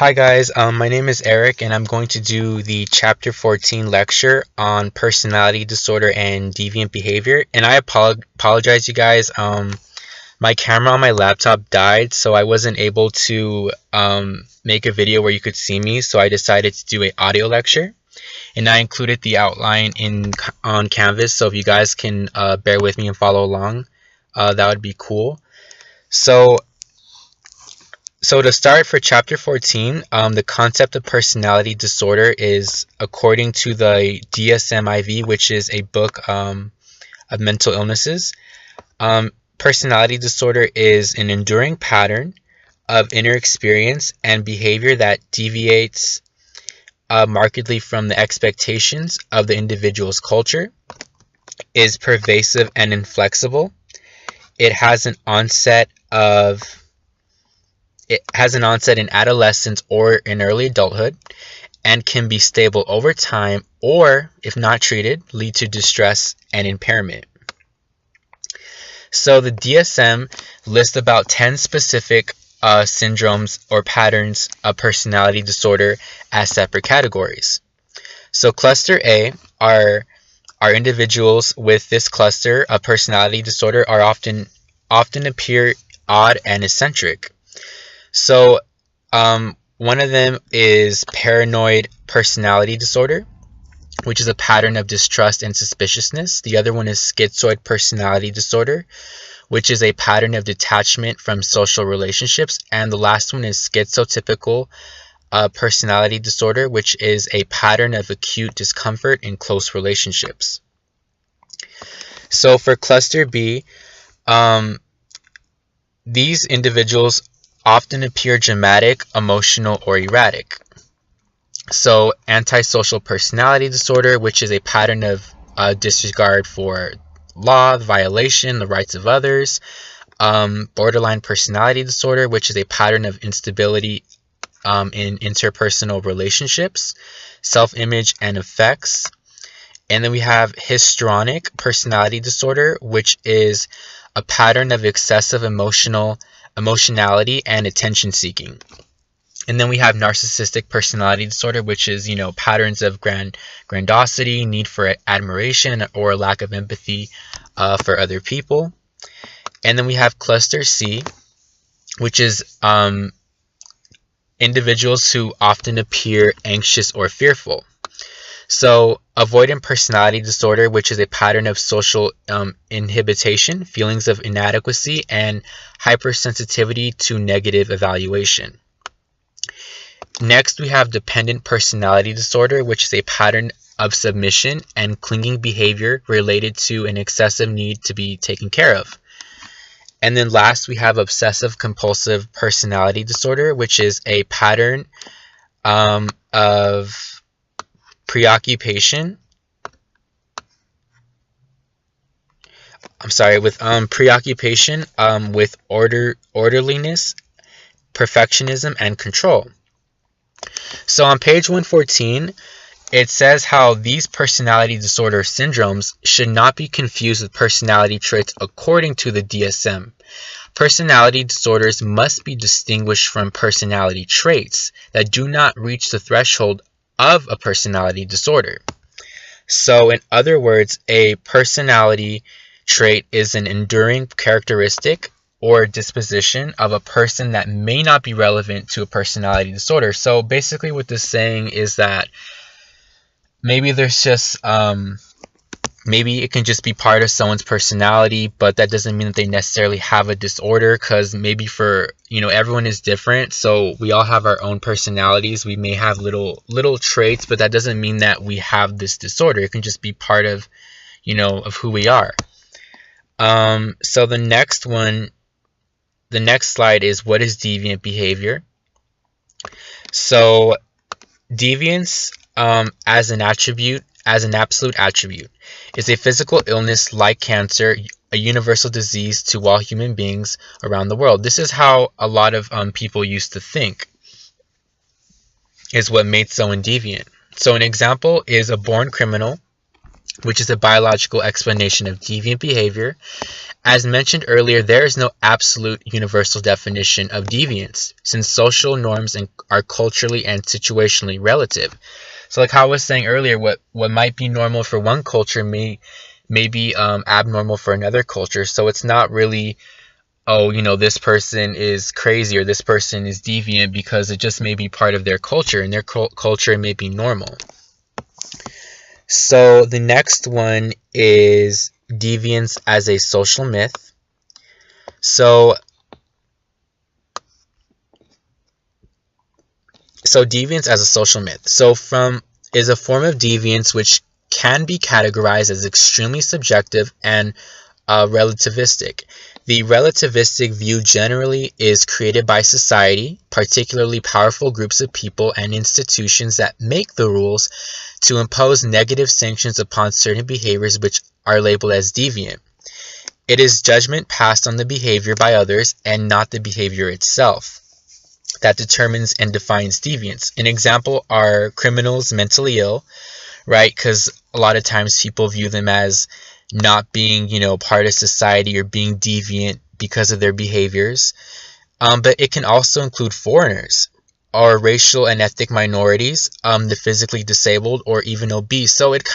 Hi guys, my name is Eric and I'm going to do the chapter 14 lecture on personality disorder and deviant behavior. And I apologize you guys, my camera on my laptop died, so I wasn't able to make a video where you could see me, so I decided to do an audio lecture. And I included the outline on Canvas, so if you guys can bear with me and follow along, that would be cool. So to start for chapter 14, the concept of personality disorder is according to the DSM-IV, which is a book of mental illnesses. Personality disorder is an enduring pattern of inner experience and behavior that deviates markedly from the expectations of the individual's culture, is pervasive and inflexible. It has an onset in adolescence or in early adulthood and can be stable over time or, if not treated, lead to distress and impairment. So the DSM lists about 10 specific syndromes or patterns of personality disorder as separate categories. So cluster A are individuals with this cluster of personality disorder are often appear odd and eccentric. So one of them is paranoid personality disorder, which is a pattern of distrust and suspiciousness. The other one is schizoid personality disorder, which is a pattern of detachment from social relationships. And the last one is schizotypical personality disorder, which is a pattern of acute discomfort in close relationships. So for cluster B, these individuals often appear dramatic, emotional, or erratic. So antisocial personality disorder, which is a pattern of disregard for law, violation, the rights of others. Borderline personality disorder, which is a pattern of instability in interpersonal relationships, self-image, and effects. And then we have histrionic personality disorder, which is a pattern of excessive emotionality and attention seeking. And then we have narcissistic personality disorder, which is, patterns of grandiosity, need for admiration, or lack of empathy for other people. And then we have cluster C, which is individuals who often appear anxious or fearful. So avoidant personality disorder, which is a pattern of social inhibition, feelings of inadequacy, and hypersensitivity to negative evaluation. Next, we have dependent personality disorder, which is a pattern of submission and clinging behavior related to an excessive need to be taken care of. And then last, we have obsessive compulsive personality disorder, which is a pattern of preoccupation with orderliness, perfectionism, and control. So on page 114, it says how these personality disorder syndromes should not be confused with personality traits according to the DSM. Personality disorders must be distinguished from personality traits that do not reach the threshold of a personality disorder. So in other words, a personality trait is an enduring characteristic or disposition of a person that may not be relevant to a personality disorder. So basically what this is saying is that maybe there's just maybe it can just be part of someone's personality, but that doesn't mean that they necessarily have a disorder, because maybe for everyone is different, so we all have our own personalities. We may have little traits, but that doesn't mean that we have this disorder. It can just be part of of who we are. So the next slide is, what is deviant behavior? So deviance as an absolute attribute is a physical illness like cancer, a universal disease to all human beings around the world. This is how a lot of people used to think, is what made someone deviant. So an example is a born criminal which is a biological explanation of deviant behavior. As mentioned earlier, there is no absolute universal definition of deviance, since social norms are culturally and situationally relative. So like how I was saying earlier, what might be normal for one culture may be abnormal for another culture. So it's not really, oh, this person is crazy or this person is deviant, because it just may be part of their culture, and their culture may be normal. So the next one is deviance as a social myth. So deviance as a social myth. Is a form of deviance which can be categorized as extremely subjective and relativistic. The relativistic view generally is created by society, particularly powerful groups of people and institutions that make the rules to impose negative sanctions upon certain behaviors which are labeled as deviant. It is judgment passed on the behavior by others and not the behavior itself that determines and defines deviance. An example are criminals mentally ill, right? Because a lot of times people view them as not being, part of society or being deviant because of their behaviors. But it can also include foreigners or racial and ethnic minorities, the physically disabled, or even obese. So it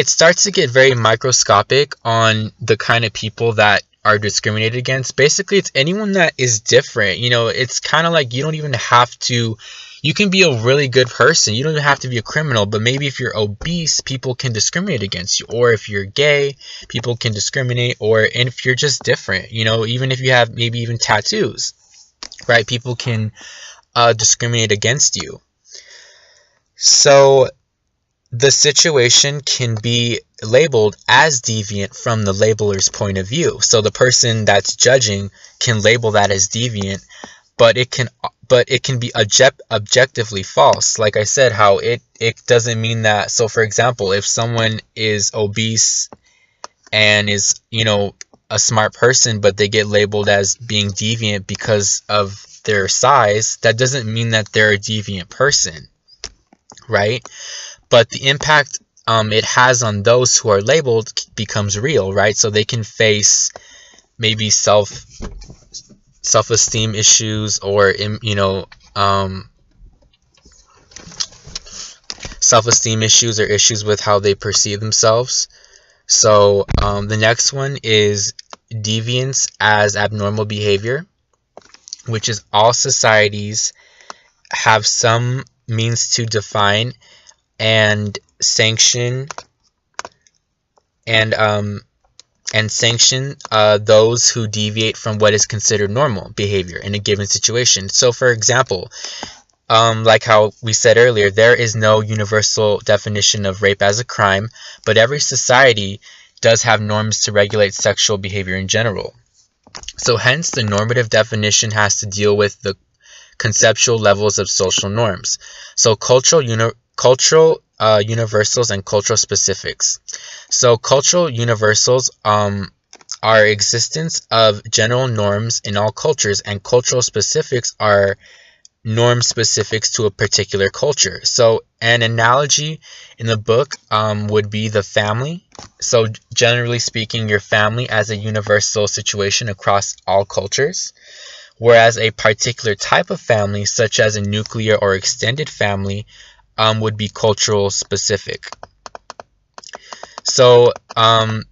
starts to get very microscopic on the kind of people that are discriminated against. Basically, it's anyone that is different. It's kind of like you don't even have to, you can be a really good person. You don't even have to be a criminal, but maybe if you're obese, people can discriminate against you. Or if you're gay, people can discriminate. And if you're just different, even if you have maybe even tattoos, right? People can discriminate against you. So the situation can be labeled as deviant from the labeler's point of view. So the person that's judging can label that as deviant, but it can be objectively false. Like I said, how it doesn't mean that. So for example, if someone is obese and is, a smart person, but they get labeled as being deviant because of their size, that doesn't mean that they're a deviant person, right? But the impact it has on those who are labeled becomes real, right? So they can face maybe self-esteem issues, or self-esteem issues, or issues with how they perceive themselves. So the next one is deviance as abnormal behavior, which is all societies have some means to define and sanction those who deviate from what is considered normal behavior in a given situation. So for example, like how we said earlier, there is no universal definition of rape as a crime, but every society does have norms to regulate sexual behavior in general. So hence the normative definition has to deal with the conceptual levels of social norms. So cultural universals and cultural specifics. So cultural universals are existence of general norms in all cultures, and cultural specifics are norm specifics to a particular culture. So an analogy in the book would be the family. So generally speaking, your family as a universal situation across all cultures, whereas a particular type of family, such as a nuclear or extended family, would be cultural specific. So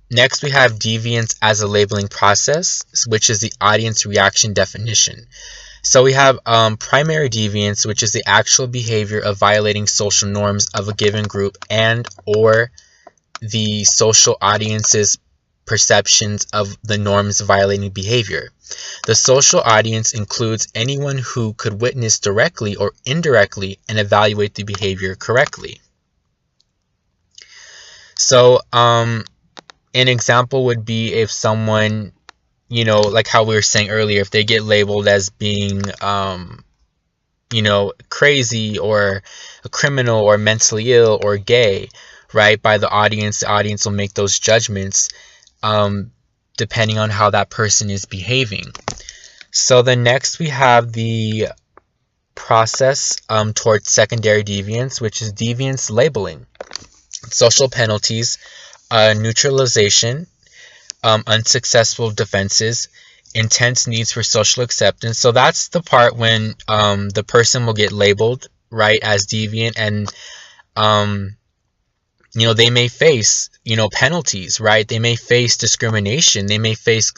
next we have deviance as a labeling process, which is the audience reaction definition. So we have primary deviance, which is the actual behavior of violating social norms of a given group and or the social audience's perceptions of the norms violating behavior. The social audience includes anyone who could witness directly or indirectly and evaluate the behavior correctly. So an example would be if someone, like how we were saying earlier, if they get labeled as being crazy or a criminal or mentally ill or gay, right, by the audience will make those judgments depending on how that person is behaving. So then next we have the process towards secondary deviance, which is deviance labeling. social penalties, neutralization, unsuccessful defenses, intense needs for social acceptance. So that's the part when the person will get labeled, right, as deviant, and um, they may face, penalties, right? They may face discrimination. They may face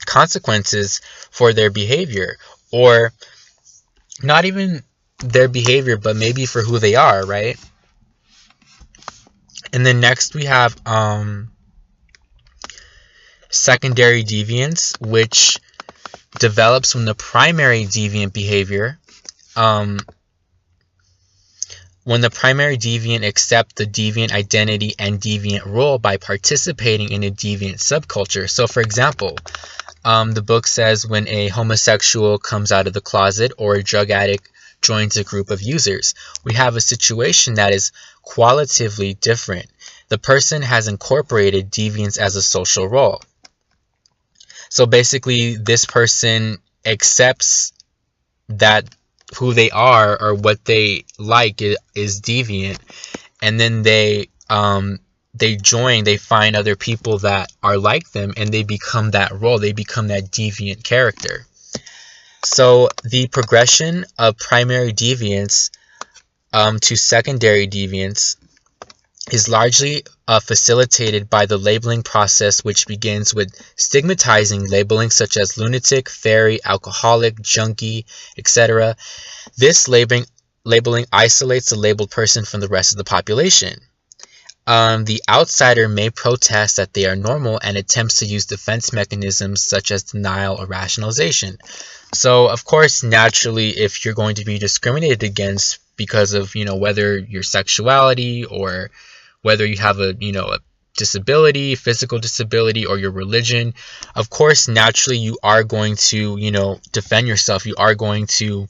consequences for their behavior, or not even their behavior, but maybe for who they are, right? And then next we have secondary deviance, which develops when the primary deviant behavior, when the primary deviant accepts the deviant identity and deviant role by participating in a deviant subculture. So, for example, the book says when a homosexual comes out of the closet or a drug addict joins a group of users, we have a situation that is qualitatively different. The person has incorporated deviance as a social role. So basically, this person accepts that who they are or what they like is deviant, and then they join, they find other people that are like them, and they become that role, they become that deviant character. So the progression of primary deviance to secondary deviance is largely facilitated by the labeling process, which begins with stigmatizing labeling such as lunatic, fairy, alcoholic, junkie, etc. This labeling isolates the labeled person from the rest of the population. The outsider may protest that they are normal and attempts to use defense mechanisms such as denial or rationalization. So, of course, naturally, if you're going to be discriminated against because of, whether your sexuality or whether you have a disability, physical disability, or your religion, of course, naturally, you are going to, defend yourself. You are going to,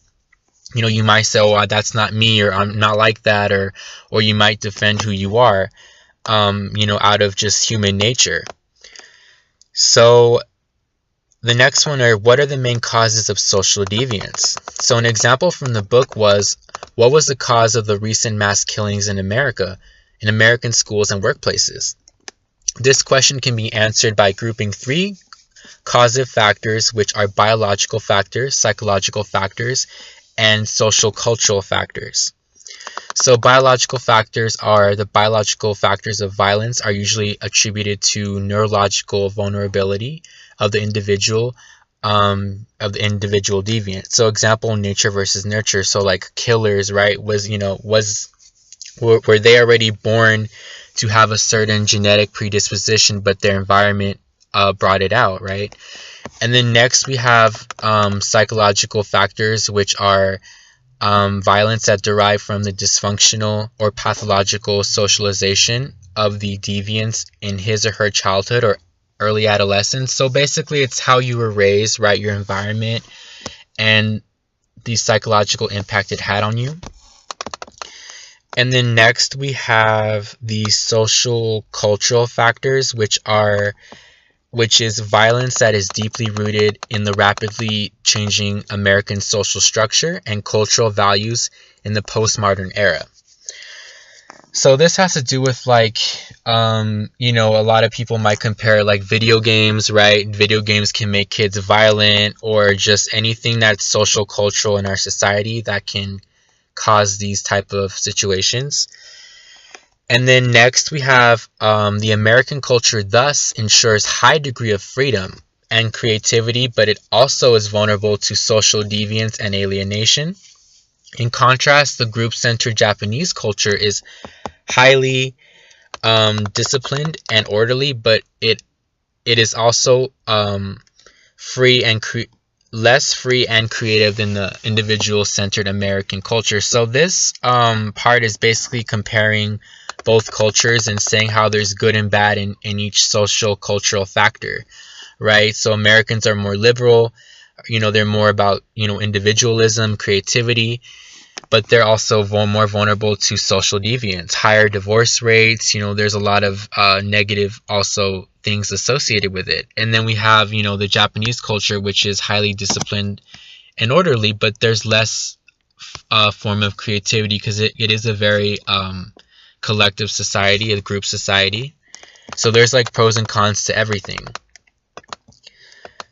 you might say, oh, that's not me, or I'm not like that, or you might defend who you are, out of just human nature. So the next one are, what are the main causes of social deviance? So an example from the book was, what was the cause of the recent mass killings in America, in American schools and workplaces? This question can be answered by grouping 3 causative factors, which are biological factors, psychological factors, and social cultural factors. So biological factors are the biological factors of violence are usually attributed to neurological vulnerability of the individual deviant. So example, nature versus nurture. So like killers, right, were they already born to have a certain genetic predisposition, but their environment brought it out, right? And then next we have psychological factors, which are violence that derive from the dysfunctional or pathological socialization of the deviants in his or her childhood or early adolescence. So basically it's how you were raised, right? Your environment and the psychological impact it had on you. And then next we have the social cultural factors, which is violence that is deeply rooted in the rapidly changing American social structure and cultural values in the postmodern era. So this has to do with a lot of people might compare like video games, right? Video games can make kids violent, or just anything that's social cultural in our society that can cause these type of situations. And then next we have the American culture thus ensures high degree of freedom and creativity, but it also is vulnerable to social deviance and alienation. In contrast, the group-centered Japanese culture is highly disciplined and orderly, but it is also free and less free and creative than the individual-centered American culture. So this part is basically comparing both cultures and saying how there's good and bad in each social cultural factor, right? So Americans are more liberal, they're more about, individualism, creativity, but they're also more vulnerable to social deviance, higher divorce rates, there's a lot of negative also things associated with it. And then we have, the Japanese culture, which is highly disciplined and orderly, but there's less form of creativity because it is a very collective society, a group society. So there's like pros and cons to everything.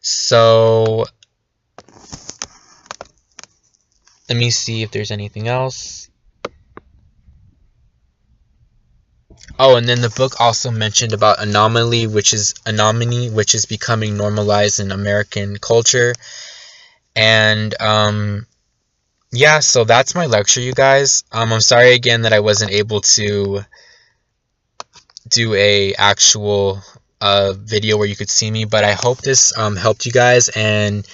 So let me see if there's anything else. Oh, and then the book also mentioned about anomaly, which is becoming normalized in American culture. And yeah, so that's my lecture, you guys. I'm sorry again that I wasn't able to do a actual video where you could see me, but I hope this helped you guys, and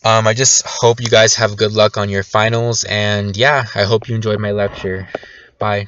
I just hope you guys have good luck on your finals, and yeah, I hope you enjoyed my lecture. Bye.